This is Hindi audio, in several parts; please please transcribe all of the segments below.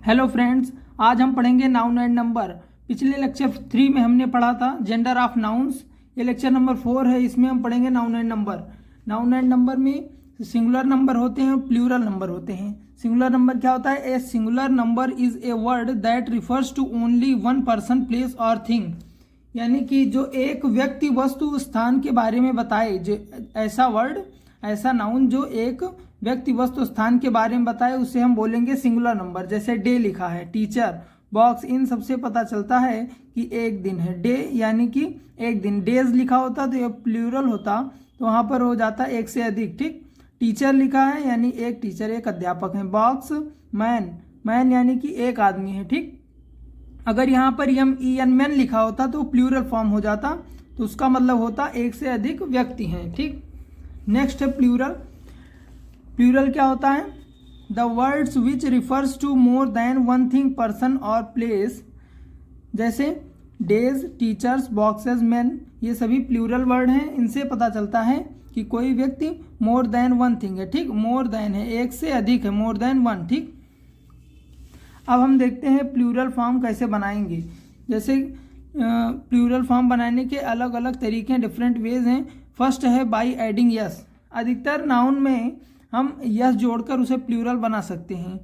हेलो फ्रेंड्स, आज हम पढ़ेंगे नाउन एंड नंबर। पिछले लेक्चर 3 में हमने पढ़ा था जेंडर ऑफ नाउन्स। ये लेक्चर नंबर 4 है, इसमें हम पढ़ेंगे noun and number. Noun and number में सिंगुलर नंबर होते हैं और प्लूरल नंबर होते हैं। सिंगुलर नंबर क्या होता है? A singular number is a word that refers to only one person, place और थिंग। यानी कि जो एक व्यक्ति, वस्तु, स्थान के बारे में बताए, जो ऐसा वर्ड, ऐसा नाउन जो एक व्यक्ति, वस्तु, स्थान के बारे में बताए, उसे हम बोलेंगे सिंगुलर नंबर। जैसे डे लिखा है, टीचर, बॉक्स, इन सबसे पता चलता है कि एक दिन है। डे यानी कि एक दिन। डेज लिखा होता तो ये प्लूरल होता, तो वहाँ पर हो जाता एक से अधिक। ठीक। टीचर लिखा है यानी एक टीचर, एक अध्यापक है। बॉक्स, मैन, मैन यानी कि एक आदमी है। ठीक। अगर यहाँ पर मैन लिखा होता तो प्लूरल फॉर्म हो जाता, तो उसका मतलब होता एक से अधिक व्यक्ति हैं। ठीक। नेक्स्ट है प्लूरल। प्लूरल क्या होता है? The words which refers to more than one thing, person और प्लेस। जैसे डेज, टीचर्स, बॉक्सेस, मैन, ये सभी प्लूरल वर्ड हैं। इनसे पता चलता है कि कोई व्यक्ति मोर देन वन थिंग है। ठीक। मोर देन है, एक से अधिक है, मोर देन वन। ठीक। अब हम देखते हैं प्लूरल फॉर्म कैसे बनाएंगे। जैसे प्लूरल फॉर्म बनाने के अलग अलग तरीके हैं, डिफरेंट वेज हैं। फर्स्ट है बाय एडिंग यस। अधिकतर नाउन में हम यस जोड़कर उसे प्लूरल बना सकते हैं।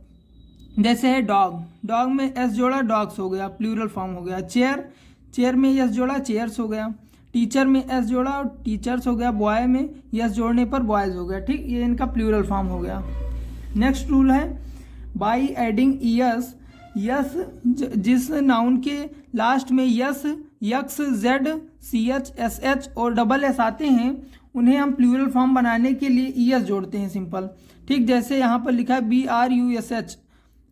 जैसे है डॉग, डॉग में एस जोड़ा, डॉग्स हो गया, प्लूरल फॉर्म हो गया। चेयर, चेयर में यस जोड़ा, चेयर्स हो गया। टीचर में एस जोड़ा और टीचर्स हो गया। बॉय में यस जोड़ने पर बॉयज हो गया। ठीक। ये इनका प्लूरल फॉर्म हो गया। नेक्स्ट रूल है बाय एडिंग यस। यस, जिस नाउन के लास्ट में es, x, z, c h, s h और डबल एस आते हैं, उन्हें हम प्लूरल फॉर्म बनाने के लिए ईएस जोड़ते हैं, सिंपल। ठीक। जैसे यहाँ पर लिखा है BRUSH,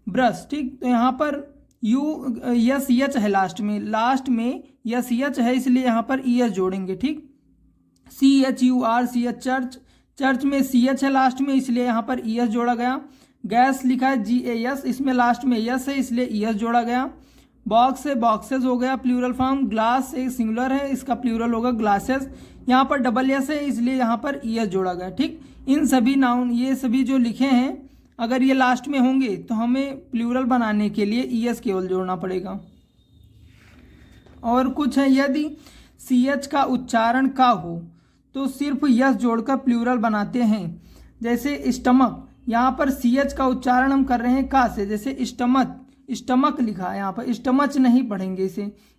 ब्रश। ठीक। तो यहाँ पर यस एच है लास्ट में, यस एच है, इसलिए यहाँ पर ईएस जोड़ेंगे। ठीक। CHUR, चर्च, चर्च में CH है लास्ट में, इसलिए यहाँ पर ईएस जोड़ा गया। गैस लिखा है GAS, इसमें लास्ट में यस है, इसलिए ईएस जोड़ा गया। बॉक्स है, बॉक्सेस हो गया प्लूरल फॉर्म। ग्लास एक सिंगुलर है, इसका प्लूरल होगा ग्लासेस। यहाँ पर डबल एस है, इसलिए यहाँ पर ईएस जोड़ा गया। ठीक। इन सभी नाउन, ये सभी जो लिखे हैं, अगर ये लास्ट में होंगे तो हमें प्लूरल बनाने के लिए ईएस केवल जोड़ना पड़ेगा। और कुछ है, यदि CH का उच्चारण का हो तो सिर्फ यस जोड़कर प्लूरल बनाते हैं। जैसे स्टमक, यहाँ पर CH का उच्चारण हम कर रहे हैं का से। जैसे स्टमक लिखा है, यहाँ पर स्टमच नहीं पढ़ेंगे,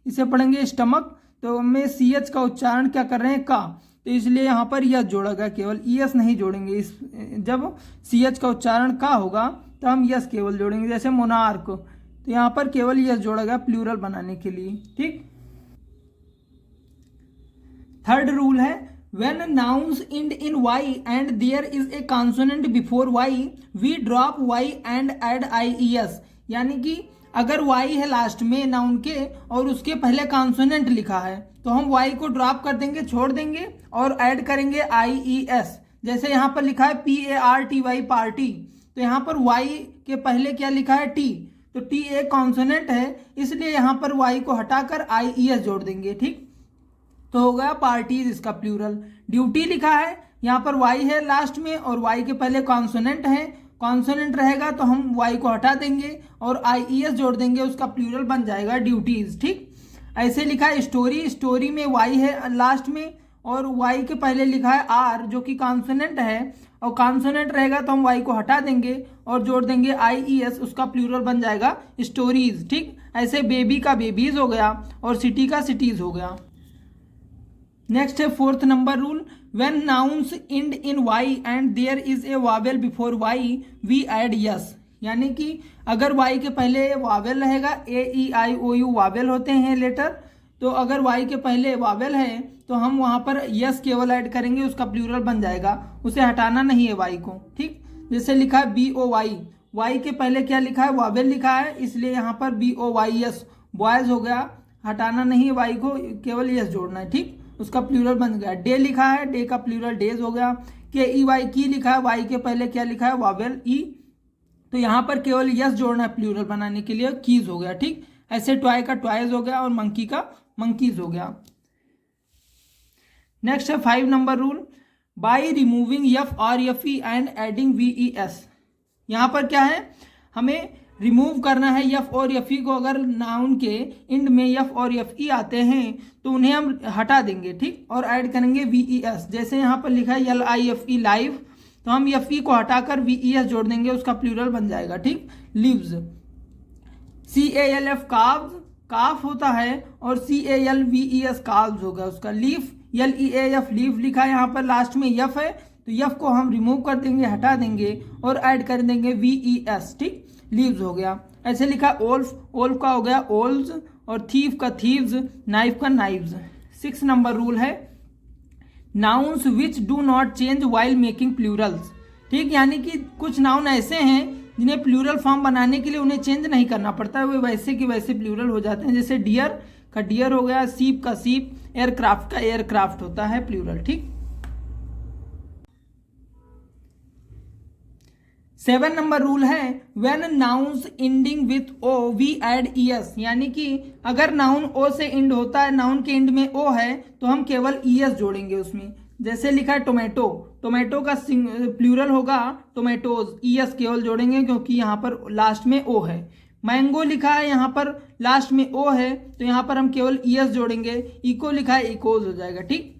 इसे पढ़ेंगे स्टमक। तो हमें CH का उच्चारण क्या कर रहे हैं? का, तो इसलिए यहाँ पर यस जोड़ा गया, केवल ईएस नहीं जोड़ेंगे। जब CH का उच्चारण का होगा तो हम यस केवल जोड़ेंगे। जैसे मोनार्क, तो यहाँ पर केवल यस जोड़ा गया प्लूरल बनाने के लिए। ठीक। थर्ड रूल है when nouns end in y and there is a consonant before y, we drop y and add ies। यानी कि अगर y है लास्ट में नाउन के और उसके पहले कॉन्सोनेंट लिखा है, तो हम y को ड्रॉप कर देंगे, छोड़ देंगे और ऐड करेंगे ies। जैसे यहाँ पर लिखा है PARTY, पार्टी, तो यहाँ पर y के पहले क्या लिखा है? t, तो t एक कॉन्सोनेंट है, इसलिए यहाँ पर y को हटाकर ies जोड़ देंगे। ठीक। तो हो गया पार्टीज, इसका प्लूरल। ड्यूटी लिखा है, यहाँ पर वाई है लास्ट में और वाई के पहले कॉन्सोनेंट है, कॉन्सोनेंट रहेगा तो हम वाई को हटा देंगे और आईईएस जोड़ देंगे, उसका प्लूरल बन जाएगा ड्यूटीज। ठीक। ऐसे लिखा है स्टोरी, स्टोरी में वाई है लास्ट में और वाई के पहले लिखा है आर, जो कि कॉन्सोनेंट है, और कॉन्सोनेंट रहेगा तो हम वाई को हटा देंगे और जोड़ देंगे आईईएस, उसका प्लूरल बन जाएगा स्टोरीज। ठीक। ऐसे बेबी का बेबीज हो गया और सिटी का सिटीज हो गया। नेक्स्ट है fourth number rule, when nouns end in y and there is a vowel before y, we add yes। यानी कि अगर y के पहले वावेल रहेगा, AEIOU वावेल होते हैं लेटर, तो अगर y के पहले वावेल है तो हम वहाँ पर yes केवल ऐड करेंगे, उसका प्लूरल बन जाएगा, उसे हटाना नहीं है y को। ठीक। जैसे लिखा है BOY, y के पहले क्या लिखा है? वावेल लिखा है, इसलिए यहाँ पर BOYS, बॉयज हो गया, हटाना नहीं है y को, केवल yes जोड़ना है। ठीक। उसका प्लूरल बन गया। डे लिखा है, डे का प्लूरल डेज हो गया। KEY, की लिखा है, वाई के पहले क्या लिखा है? वावेल ई, तो यहाँ पर केवल यस जोड़ना है प्लूरल बनाने के लिए, कीज हो गया। ठीक। ऐसे टॉय का टॉयज हो गया और मंकी का मंकीज हो गया। नेक्स्ट है 5 number rule, by removing F और F E and adding VES। यहाँ पर क्या है? हमें रिमूव करना है यफ और यफी को। अगर नाउन के एंड में यफ और यफई आते हैं तो उन्हें हम हटा देंगे, ठीक, और ऐड करेंगे वीईएस। जैसे यहाँ पर लिखा है LIFE लाइव, तो हम यफई को हटाकर वीईएस जोड़ देंगे, उसका प्लूरल बन जाएगा, ठीक। लिव्स, CALF काव्स, काफ होता है, और CALVES काव्स होगा उसका। लीफ, LEAF लीफ लिखा है, यहाँ पर लास्ट में यफ है तो यफ को हम रिमूव कर देंगे, हटा देंगे और ऐड कर देंगे VES, ठीक, लीव्स हो गया। ऐसे लिखा ओल्फ, ओल्फ का हो गया ओल्स, और थीव का थीव्स, नाइफ का नाइव्स। 6 नंबर रूल है nouns which do not change while making Plurals, ठीक, यानी कि कुछ नाउन ऐसे हैं जिन्हें प्लूरल फॉर्म बनाने के लिए उन्हें चेंज नहीं करना पड़ता है, वे वैसे कि वैसे प्लूरल हो जाते हैं। जैसे डियर का डियर हो गया, सीप का सीप, एयरक्राफ्ट का एयरक्राफ्ट होता है प्लूरल, ठीक। 7 नंबर रूल है when nouns ending with o we add ES, यानी कि अगर नाउन ओ से एंड होता है, नाउन के एंड में ओ है तो हम केवल ES जोड़ेंगे उसमें। जैसे लिखा है टोमेटो, टोमेटो का प्लूरल होगा टोमेटोज, ES केवल जोड़ेंगे क्योंकि यहाँ पर लास्ट में ओ है। मैंगो लिखा है, यहाँ पर लास्ट में ओ है तो यहाँ पर हम केवल ES जोड़ेंगे। इको लिखा है इकोज हो जाएगा, ठीक।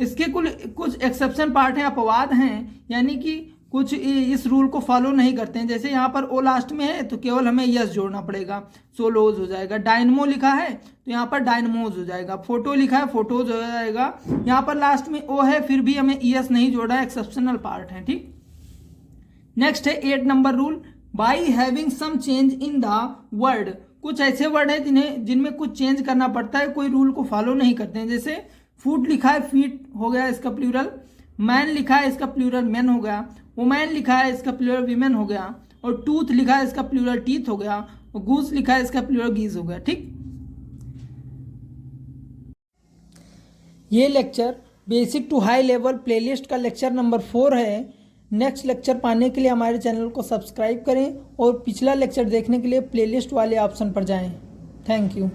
इसके कुछ एक्सेप्शन पार्ट हैं, अपवाद हैं, यानी कि कुछ इस रूल को फॉलो नहीं करते हैं। जैसे यहाँ पर ओ लास्ट में है तो केवल हमें यस जोड़ना पड़ेगा, सोलोज हो जाएगा। डायनमो लिखा है तो यहाँ पर डायनमोज हो जाएगा। फोटो लिखा है फोटोज हो जाएगा, यहाँ पर लास्ट में ओ है फिर भी हमें ES नहीं जोड़ा है, एक्सेप्शनल पार्ट है, ठीक। नेक्स्ट है 8 number rule by having some change in the word, कुछ ऐसे वर्ड है जिनमें कुछ चेंज करना पड़ता है, कोई रूल को फॉलो नहीं करते हैं। जैसे फूट लिखा है फीट हो गया इसका प्लूरल, मैन लिखा है इसका प्लूरल मैन हो गया, वुमेन लिखा है इसका प्लूरल वीमेन हो गया, और टूथ लिखा है इसका प्लूरल टीथ हो गया, और गूस लिखा है इसका प्लूरल गीज हो गया, ठीक। ये lecture basic to high level playlist का लेक्चर नंबर 4 है। नेक्स्ट लेक्चर पाने के लिए हमारे चैनल को सब्सक्राइब करें और पिछला लेक्चर देखने के लिए प्लेलिस्ट वाले ऑप्शन पर जाएं। Thank you.